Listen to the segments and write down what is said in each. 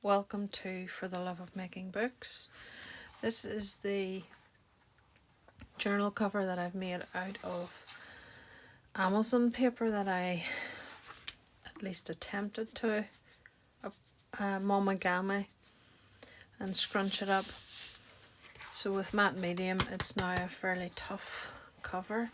welcome to For the Love of Making Books. This is the journal cover that I've made out of Amazon paper that I at least attempted to momagami and scrunch it up. So with matte medium it's now a fairly tough cover.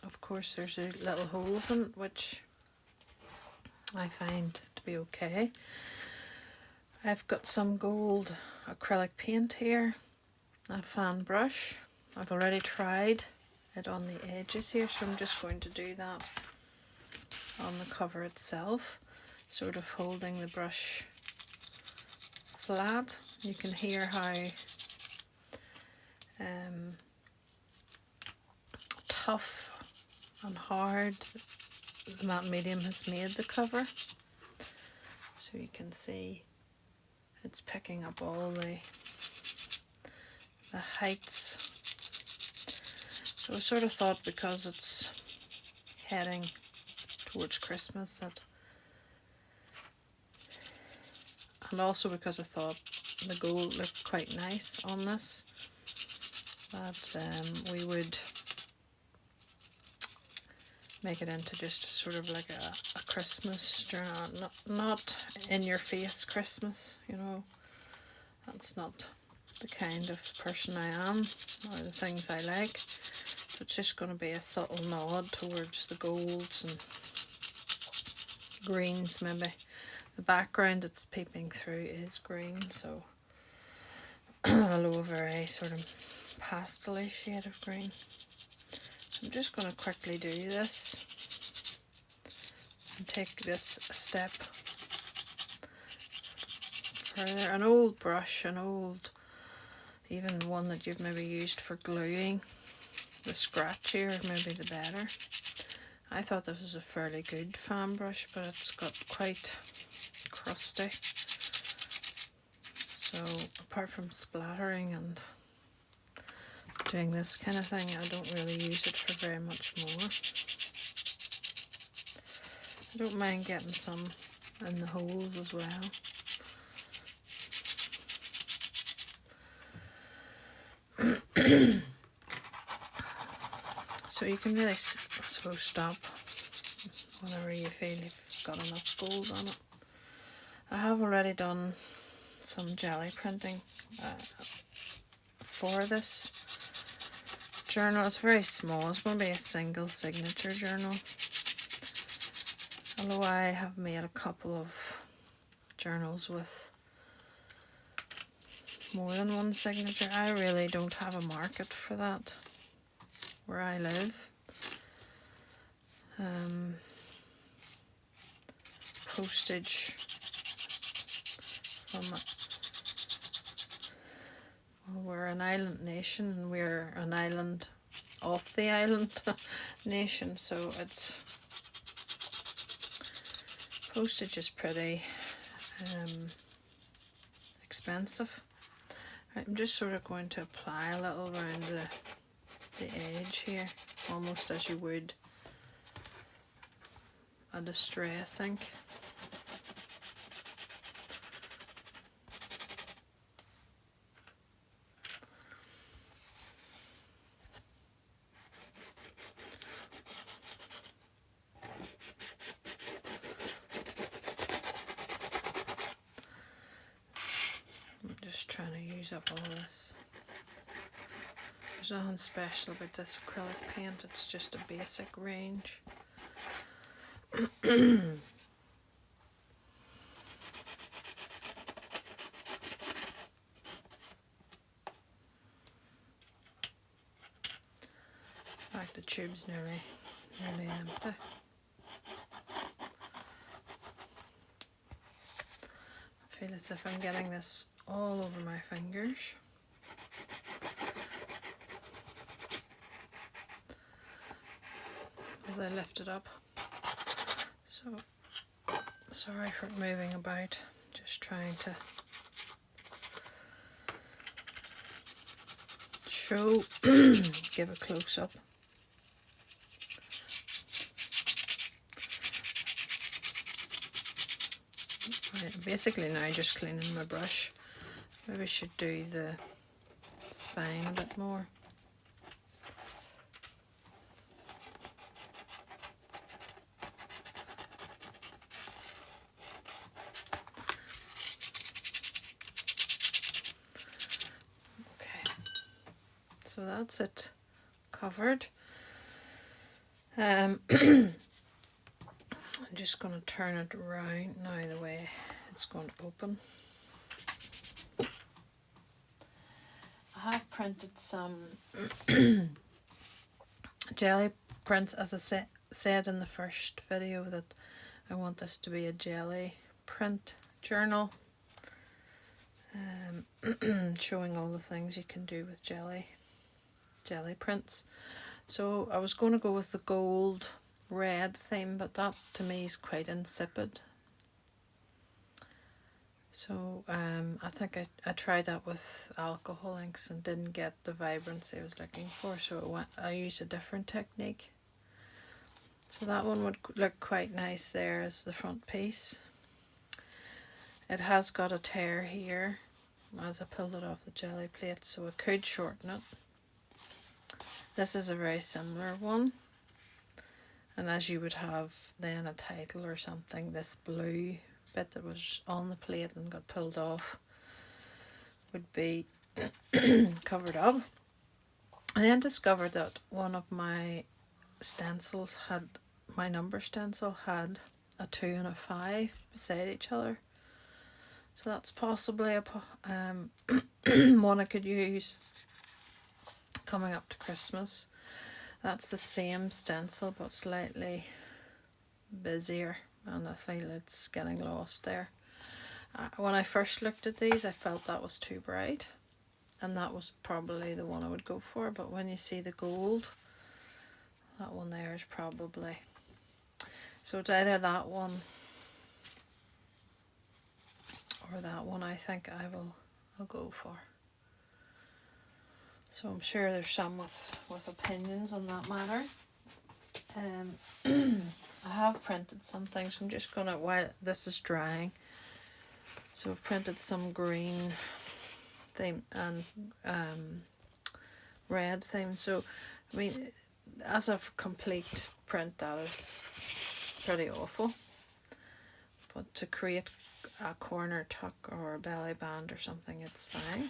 Of course there's little holes in it which I find to be okay. I've got some gold acrylic paint here, a fan brush. I've already tried it on the edges here, so I'm just going to do that on the cover itself, sort of holding the brush flat. You can hear how tough and hard the matte medium has made the cover. So you can see it's picking up all the heights. So I sort of thought, because it's heading towards Christmas, that, and also because I thought the gold looked quite nice on this, that we would make it into just sort of like a Christmas journal, not in your face Christmas, you know. That's not the kind of person I am or the things I like. So it's just going to be a subtle nod towards the golds and greens maybe. The background it's peeping through is green, so although a very sort of pastel-y shade of green. I'm just going to quickly do this and take this a step further. An old brush, even one that you've maybe used for gluing, the scratchier maybe the better. I thought this was a fairly good fan brush, but it's got quite crusty. So apart from splattering and doing this kind of thing, I don't really use it for very much more. I don't mind getting some in the holes as well. So you can really, I suppose, stop whenever you feel you've got enough gold on it. I have already done some jelly printing for this journal. It's very small. It's going to be a single signature journal. Although I have made a couple of journals with more than one signature, I really don't have a market for that where I live. Postage from we're an island nation, and we're an island off the island nation, so it's postage is pretty expensive. Right, I'm just sort of going to apply a little around the edge here, almost as you would a distress ink. I'm just trying to use up all this. There's nothing special about this acrylic paint, it's just a basic range. In fact, the tube's nearly empty. I feel as if I'm getting this all over my fingers. As I lift it up. So, sorry for moving about, just trying to show, give a close-up. Basically now just cleaning my brush. Maybe I should do the spine a bit more. Okay, so that's it covered. I'm just going to turn it around now the way it's going to open. I have printed some jelly prints, as I said in the first video, that I want this to be a jelly print journal, showing all the things you can do with jelly prints. So I was going to go with the gold red theme, but that to me is quite insipid. So I think I tried that with alcohol inks and didn't get the vibrancy I was looking for, so I used a different technique. So that one would look quite nice there as the front piece. It has got a tear here as I pulled it off the jelly plate, so I could shorten it. This is a very similar one, and as you would have then a title or something, this blue bit that was on the plate and got pulled off would be covered up. I then discovered that one of my stencils had, my number stencil had a 2 and a 5 beside each other, so that's possibly a one I could use coming up to Christmas. That's the same stencil but slightly busier, and I feel it's getting lost there. When I first looked at these, I felt that was too bright, and that was probably the one I would go for, but when you see the gold, that one there is probably, so it's either that one or that one I think I'll go for. So I'm sure there's some with opinions on that matter. I have printed some things. I'm just gonna, while this is drying, so I've printed some green theme and red theme. So I mean, as a complete print, that is pretty awful, but to create a corner tuck or a belly band or something, it's fine.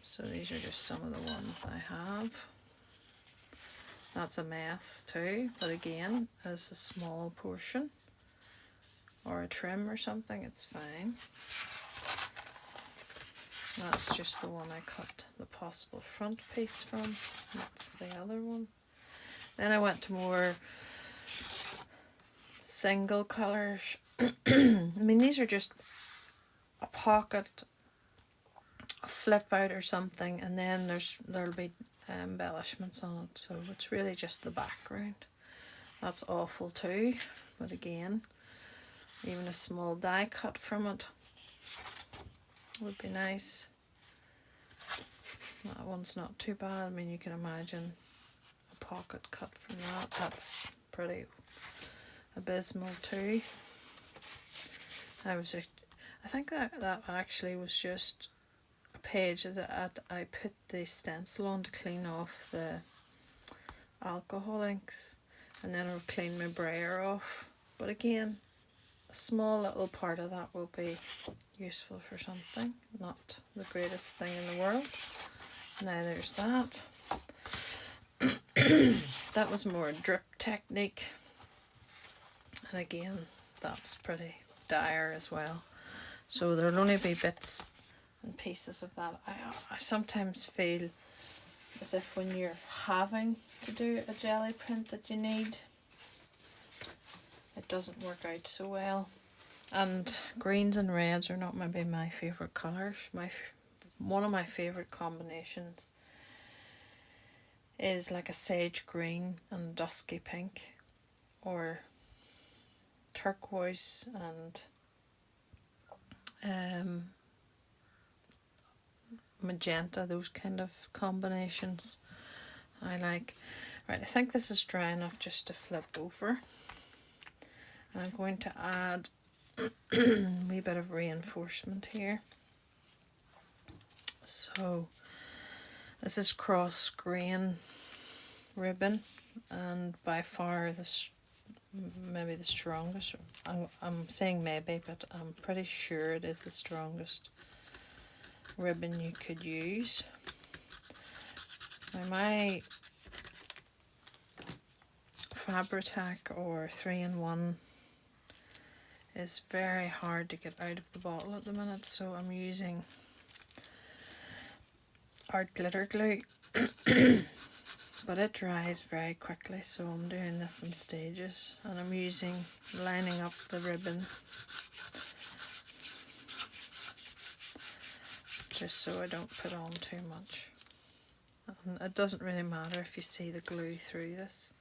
So these are just some of the ones I have. That's a mess too, but again, as a small portion or a trim or something, it's fine. That's just the one I cut the possible front piece from. That's the other one. Then I went to more single colours. I mean, these are just a pocket, a flip out or something, and then there'll be embellishments on it, so it's really just the background. That's awful too, but again, even a small die cut from it would be nice. That one's not too bad. I mean, you can imagine a pocket cut from that. That's pretty abysmal too. I think that actually was just a page that I put the stencil on to clean off the alcohol inks, and then I'll clean my brayer off. But again, a small little part of that will be useful for something, not the greatest thing in the world. Now there's that. That was more a drip technique, and again, that was pretty dire as well. So there'll only be bits and pieces of that. I sometimes feel as if when you're having to do a jelly print that you need, it doesn't work out so well. And greens and reds are not maybe my favourite colours. One of my favourite combinations is like a sage green and dusky pink, or turquoise and magenta, those kind of combinations I like. Right, I think this is dry enough just to flip over. And I'm going to add a wee bit of reinforcement here. So this is cross grain ribbon, and by far maybe the strongest. I'm saying maybe, but I'm pretty sure it is the strongest ribbon you could use. Now my Fabri-Tac or 3-in-1 is very hard to get out of the bottle at the minute, so I'm using art glitter glue. But it dries very quickly, so I'm doing this in stages, and I'm lining up the ribbon just so I don't put on too much. And it doesn't really matter if you see the glue through this,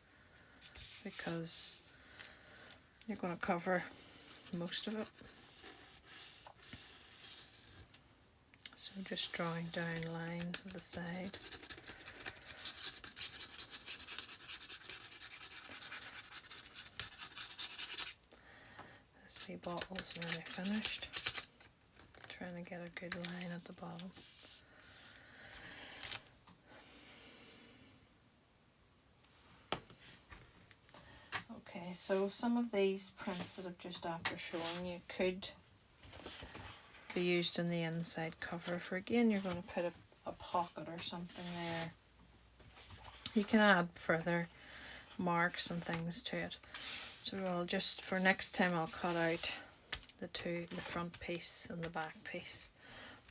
because you're going to cover most of it. So just drawing down lines at the side. This wee bottle's nearly finished. Trying to get a good line at the bottom. Okay, so some of these prints that I've just after showing you could be used in the inside cover. For again, you're going to put a pocket or something there. You can add further marks and things to it. So I'll just, for next time, I'll cut out the front piece and the back piece.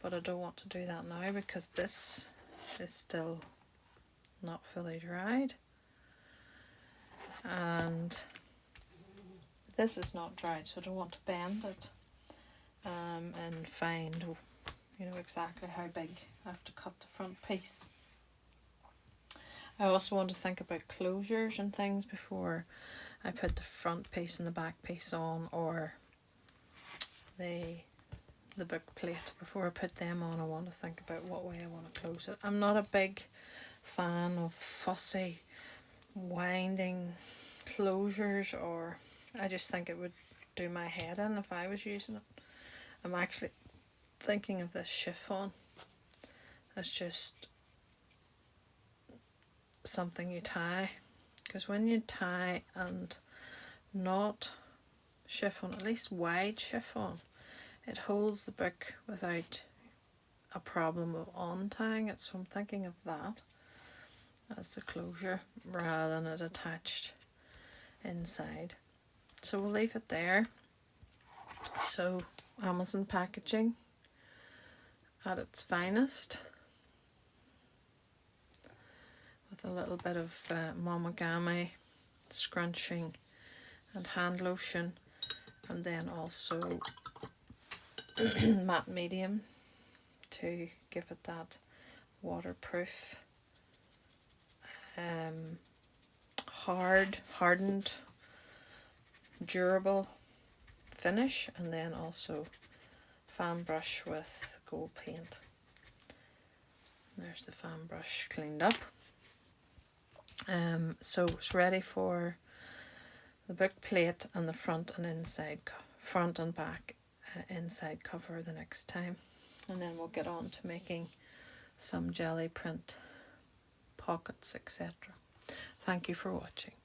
But I don't want to do that now because this is still not fully dried. And this is not dried, so I don't want to bend it and find, you know, exactly how big I have to cut the front piece. I also want to think about closures and things before I put the front piece and the back piece on, or the book plate. Before I put them on, I want to think about what way I want to close it. I'm not a big fan of fussy winding closures, or I just think it would do my head in if I was using it. I'm actually thinking of this chiffon as just something you tie, because when you tie and not chiffon, at least wide chiffon, it holds the book without a problem of untying it. So I'm thinking of that as the closure rather than it attached inside. So we'll leave it there. So Amazon packaging at its finest, with a little bit of momogami scrunching and hand lotion, and then also matte medium to give it that waterproof, hardened, durable finish, and then also fan brush with gold paint. And there's the fan brush cleaned up. So it's ready for the book plate and the front and back inside cover the next time, and then we'll get on to making some jelly print pockets, etc. Thank you for watching.